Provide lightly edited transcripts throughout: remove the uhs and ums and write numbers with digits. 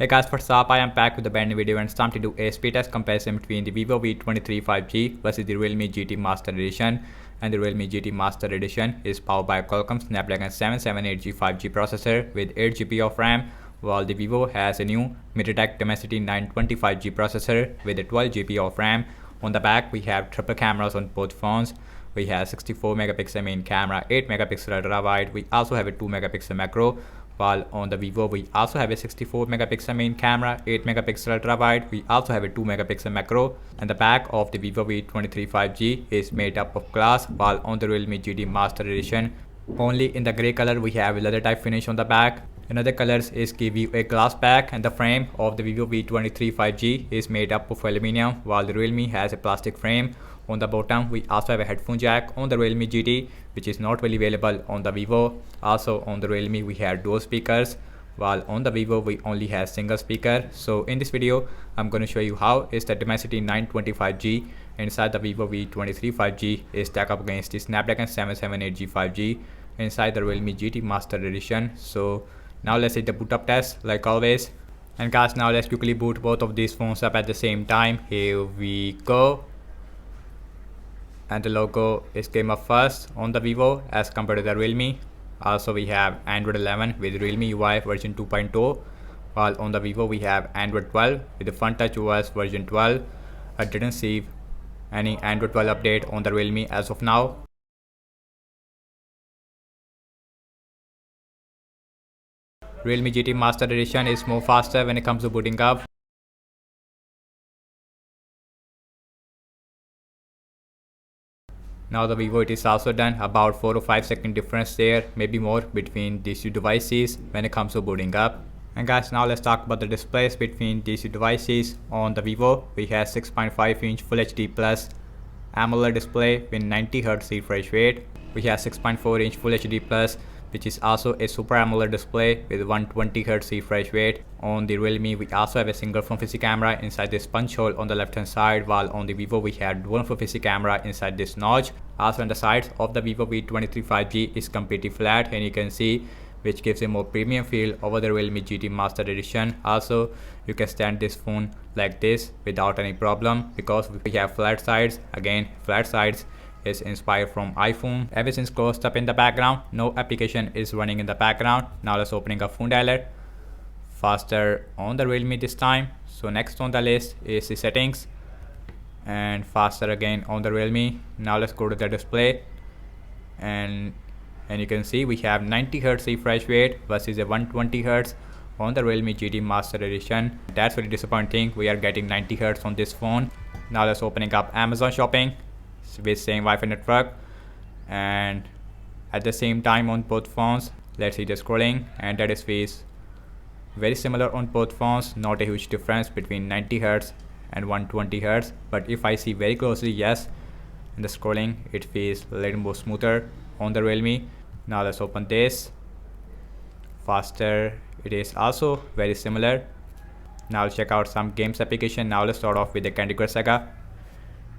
Hey guys, what's up? I am back with a brand new video and it's time to do a speed test comparison between the Vivo V23 5G versus the Realme GT Master Edition. And the Realme GT Master Edition is powered by Qualcomm Snapdragon 778G 5G processor with 8GB of RAM, while the Vivo has a new MediaTek Dimensity 925G processor with a 12GB of RAM. On the back, we have triple cameras on both phones. We have 64 megapixel main camera, 8 megapixel ultra wide. We also have a 2 megapixel macro. While on the Vivo, we also have a 64 megapixel main camera, 8 megapixel ultra wide. We also have a 2 megapixel macro. And the back of the Vivo V23 5G is made up of glass, while on the Realme GT Master Edition, only in the grey color we have a leather type finish on the back. In other colors is give you a glass back, and the frame of the Vivo V23 5G is made up of aluminum, while the Realme has a plastic frame. On the bottom, we also have a headphone jack on the Realme GT, which is not really available on the Vivo. Also on the Realme, we have dual speakers, while on the Vivo, we only have single speaker. So in this video, I'm going to show you how is the Dimensity 925G inside the Vivo V23 5G is stacked up against the Snapdragon 778G 5G inside the Realme GT Master Edition. So now let's hit the boot up test like always. And guys, now let's quickly boot both of these phones up at the same time. Here we go. And the logo is came up first on the Vivo as compared to the Realme. Also we have Android 11 with Realme UI version 2.0, while on the Vivo we have Android 12 with the Fun Touch OS version 12. I didn't see any Android 12 update on the Realme as of now. Realme GT Master Edition is more faster when it comes to booting up. Now the Vivo, it is also done, about 4 or 5 second difference there, maybe more, between these two devices when it comes to booting up. And guys, now let's talk about the displays between these two devices. On the Vivo, we have 6.5 inch Full HD Plus AMOLED display with 90Hz refresh rate. We have 6.4 inch Full HD Plus, which is also a Super AMOLED display with 120Hz refresh rate. On the Realme, we also have a single front facing camera inside this punch hole on the left hand side, while on the Vivo we have dual front facing camera inside this notch. Also on the sides of the Vivo V23 5G is completely flat, and you can see, which gives a more premium feel over the Realme GT Master Edition. Also, you can stand this phone like this without any problem because we have flat sides. Again, flat sides is inspired from iPhone. Everything's closed up in the background, no application is running in the background. Now let's opening up phone dialer. Faster on the Realme this time. So next on the list is the settings, and faster again on the Realme. Now let's go to the display, and you can see we have 90Hz refresh rate versus a 120Hz on the Realme GT Master Edition. That's very disappointing. We are getting 90Hz on this phone. Now let's opening up Amazon Shopping with same Wi-Fi network, and at the same time on both phones, let's see the scrolling, and that is feels very similar on both phones. Not a huge difference between 90Hz and 120Hz, but if I see very closely, yes, in the scrolling it feels a little more smoother on the Realme. Now let's open this. Faster, it is also very similar. Now let's check out some games application. Now let's start off with the Candy Crush Saga.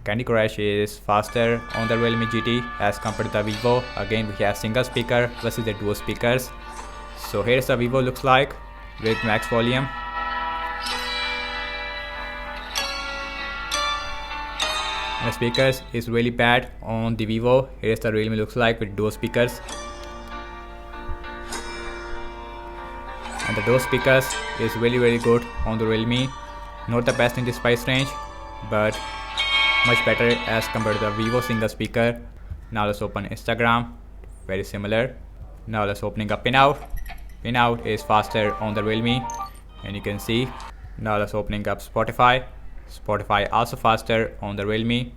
Candy Crush is faster on the Realme GT as compared to the Vivo. Again, we have single speaker versus the dual speakers. So here's the Vivo looks like with max volume. And the speakers is really bad on the Vivo. Here's the Realme looks like with dual speakers. And the dual speakers is really good on the Realme. Not the best in this price range, but much better as compared to the Vivo single speaker. Now let's open Instagram, very similar. Now let's opening up Pinout. Pinout is faster on the Realme, and you can see. Now let's opening up Spotify. Spotify also faster on the Realme.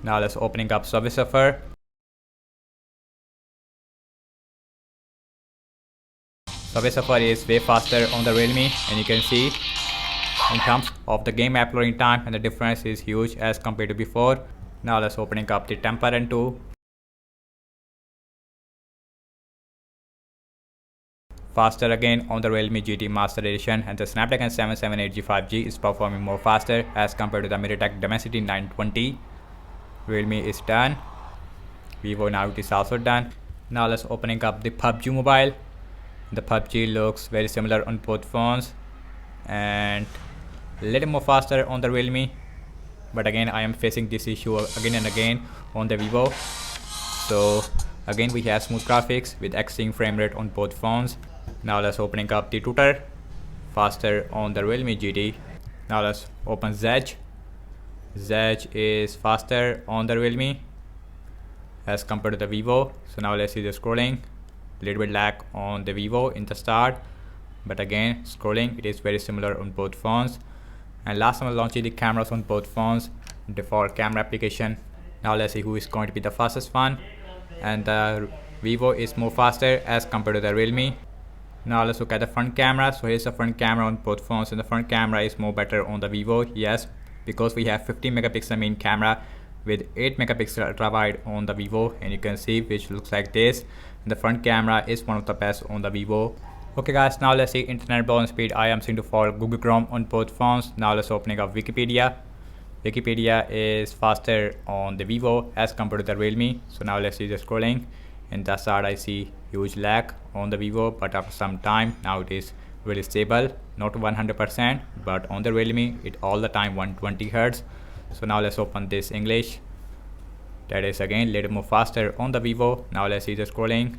Now let's opening up Subway Surfer. Subway Surfer is way faster on the Realme, and you can see in terms of the game uploading time, and the difference is huge as compared to before. Now let's opening up the Temple Run 2. Faster again on the Realme GT Master Edition, and the Snapdragon 778G 5G is performing more faster as compared to the MediaTek Dimensity 920. Realme is done. Vivo now it is also done. Now let's opening up the PUBG Mobile. The PUBG looks very similar on both phones, and little more faster on the Realme. But again, I am facing this issue again and again on the Vivo. So again, we have smooth graphics with extreme frame rate on both phones. Now let's opening up the tutor. Faster on the Realme GT. Now let's open Zedge. Zedge is faster on the Realme as compared to the Vivo. So now let's see the scrolling. Little bit lag on the Vivo in the start, but again scrolling it is very similar on both phones. And last time I launched the cameras on both phones, default camera application. Now let's see who is going to be the fastest one. And the Vivo is more faster as compared to the Realme. Now let's look at the front camera. So here's the front camera on both phones, and the front camera is more better on the Vivo. Yes, because we have 50 megapixel main camera with 8 megapixel ultra wide on the Vivo, and you can see which looks like this. And the front camera is one of the best on the Vivo. Okay guys, now let's see internet browsing speed. I am seeing to follow Google Chrome on both phones. Now let's opening up Wikipedia. Wikipedia is faster on the Vivo as compared to the Realme. So now let's see the scrolling. In the start I see huge lag on the Vivo, but after some time now it is really stable, not 100%, but on the Realme it all the time 120 Hz. So now let's open this English. That is again little more faster on the Vivo. Now let's see the scrolling.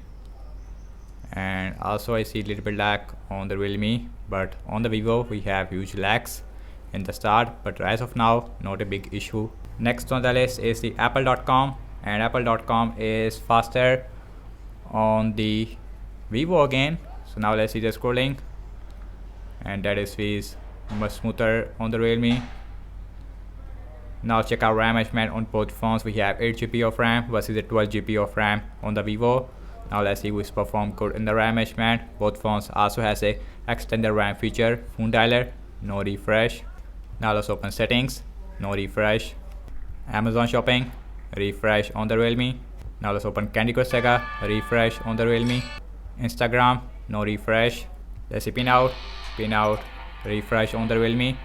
And also I see a little bit lag on the Realme, but on the Vivo we have huge lags in the start, but as of now not a big issue. Next on the list is the apple.com, and apple.com is faster on the Vivo again. So now let's see the scrolling, and that is much smoother on the Realme. Now check out RAM management on both phones. We have 8 GB of RAM versus a 12 GB of RAM on the Vivo. Now let's see which perform good in the RAM management. Both phones also has a extended RAM feature, phone dialer, no refresh. Now let's open settings, no refresh. Amazon shopping, refresh on the Realme. Now let's open Candy Crush Saga, refresh on the Realme. Instagram, no refresh. Let's see pin out, refresh on the Realme.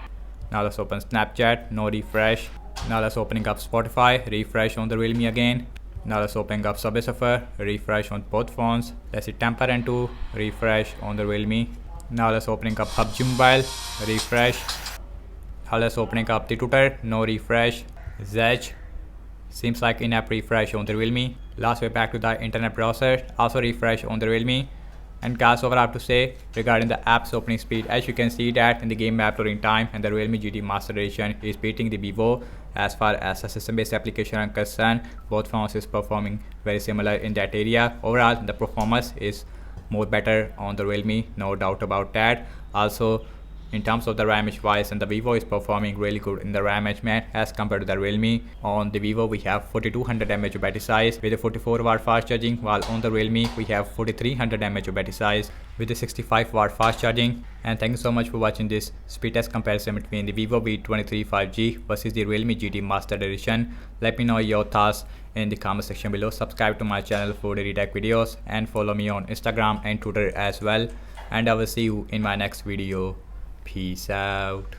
Now let's open Snapchat, no refresh. Now let's opening up Spotify, refresh on the Realme again. Now let's open up Subway Surfer, refresh on both phones. Let's see Temper and 2, refresh on the Realme. Now let's opening up PUBG Mobile, refresh. Now let's opening up the Tutor, no refresh. Zedge, seems like in-app refresh on the Realme. Last way back to the internet browser, also refresh on the Realme. And guys, over I have to say regarding the app's opening speed, as you can see that in the game map loading time, and the Realme GT Master Edition is beating the Vivo as far as the system-based application are concerned. Both phones is performing very similar in that area. Overall, the performance is more better on the Realme, no doubt about that. Also, in terms of the RAM wise, and the Vivo is performing really good in the RAM management as compared to the Realme. On the Vivo we have 4200 mAh battery size with a 44W fast charging, while on the Realme we have 4300 mAh battery size with a 65W fast charging. And thank you so much for watching this speed test comparison between the Vivo V23 5G versus the Realme GT Master Edition. Let me know your thoughts in the comment section below. Subscribe to my channel for daily tech videos and follow me on Instagram and Twitter as well. And I will see you in my next video. Peace out.